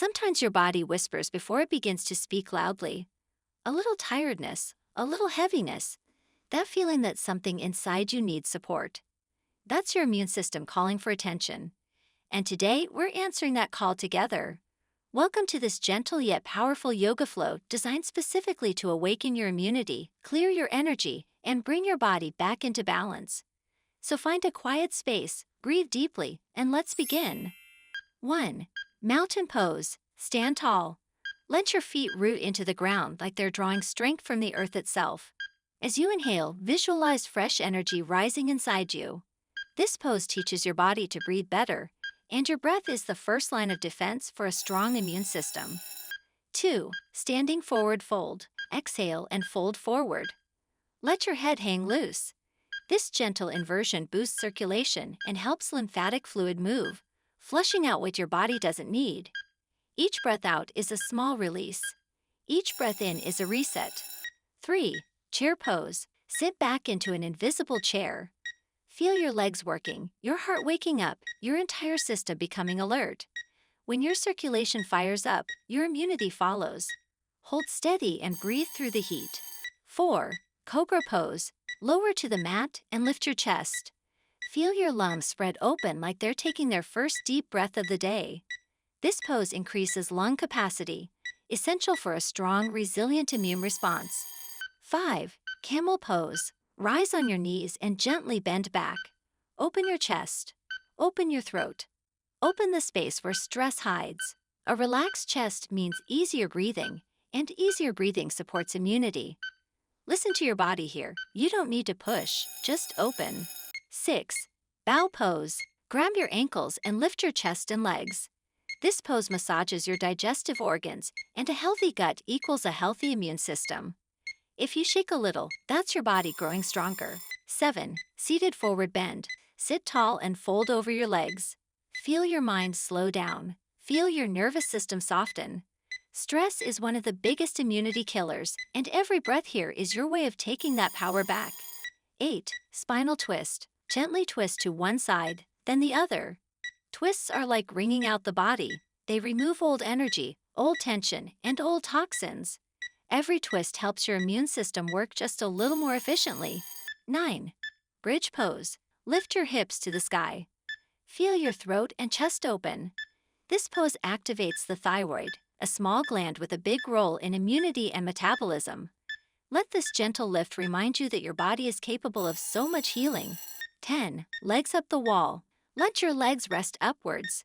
Sometimes your body whispers before it begins to speak loudly. A little tiredness, a little heaviness, that feeling that something inside you needs support. That's your immune system calling for attention. And today, we're answering that call together. Welcome to this gentle yet powerful yoga flow designed specifically to awaken your immunity, clear your energy, and bring your body back into balance. So find a quiet space, breathe deeply, and let's begin. 1. Mountain pose. Stand tall. Let your feet root into the ground like they're drawing strength from the earth itself. As you inhale, visualize fresh energy rising inside you. This pose teaches your body to breathe better, and your breath is the first line of defense for a strong immune system. 2. Standing forward fold. Exhale and fold forward. Let your head hang loose. This gentle inversion boosts circulation and helps lymphatic fluid move, flushing out what your body doesn't need. Each breath out is a small release. Each breath in is a reset. 3. Chair pose. Sit back into an invisible chair. Feel your legs working, your heart waking up, your entire system becoming alert. When your circulation fires up, your immunity follows. Hold steady and breathe through the heat. 4. Cobra pose. Lower to the mat and lift your chest. Feel your lungs spread open like they're taking their first deep breath of the day. This pose increases lung capacity, essential for a strong, resilient immune response. 5. Camel pose. Rise on your knees and gently bend back. Open your chest. Open your throat. Open the space where stress hides. A relaxed chest means easier breathing, and easier breathing supports immunity. Listen to your body here. You don't need to push, just open. 6. Bow pose. Grab your ankles and lift your chest and legs. This pose massages your digestive organs, and a healthy gut equals a healthy immune system. If you shake a little, that's your body growing stronger. 7. Seated forward bend. Sit tall and fold over your legs. Feel your mind slow down. Feel your nervous system soften. Stress is one of the biggest immunity killers, and every breath here is your way of taking that power back. 8. Spinal twist. Gently twist to one side, then the other. Twists are like wringing out the body. They remove old energy, old tension, and old toxins. Every twist helps your immune system work just a little more efficiently. 9. Bridge pose. Lift your hips to the sky. Feel your throat and chest open. This pose activates the thyroid, a small gland with a big role in immunity and metabolism. Let this gentle lift remind you that your body is capable of so much healing. 10. Legs up the wall. Let your legs rest upwards.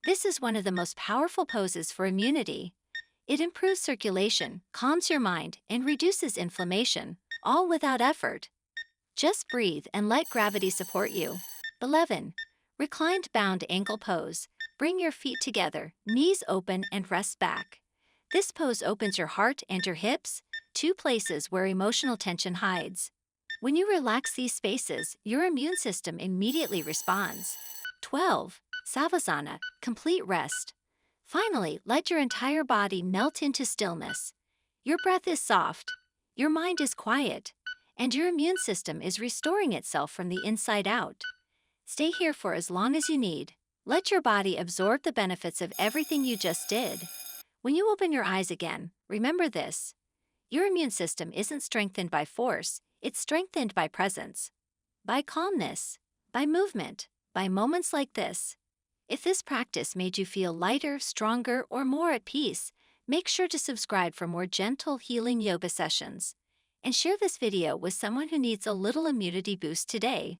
This is one of the most powerful poses for immunity. It improves circulation, calms your mind, and reduces inflammation, all without effort. Just breathe and let gravity support you. 11. Reclined bound ankle pose. Bring your feet together, knees open, and rest back. This pose opens your heart and your hips, two places where emotional tension hides. When you relax these spaces, your immune system immediately responds. 12. Savasana, complete rest. Finally, let your entire body melt into stillness. Your breath is soft, your mind is quiet, and your immune system is restoring itself from the inside out. Stay here for as long as you need. Let your body absorb the benefits of everything you just did. When you open your eyes again, remember this. Your immune system isn't strengthened by force, it's strengthened by presence, by calmness, by movement, by moments like this. If this practice made you feel lighter, stronger, or more at peace, make sure to subscribe for more gentle, healing yoga sessions. And share this video with someone who needs a little immunity boost today.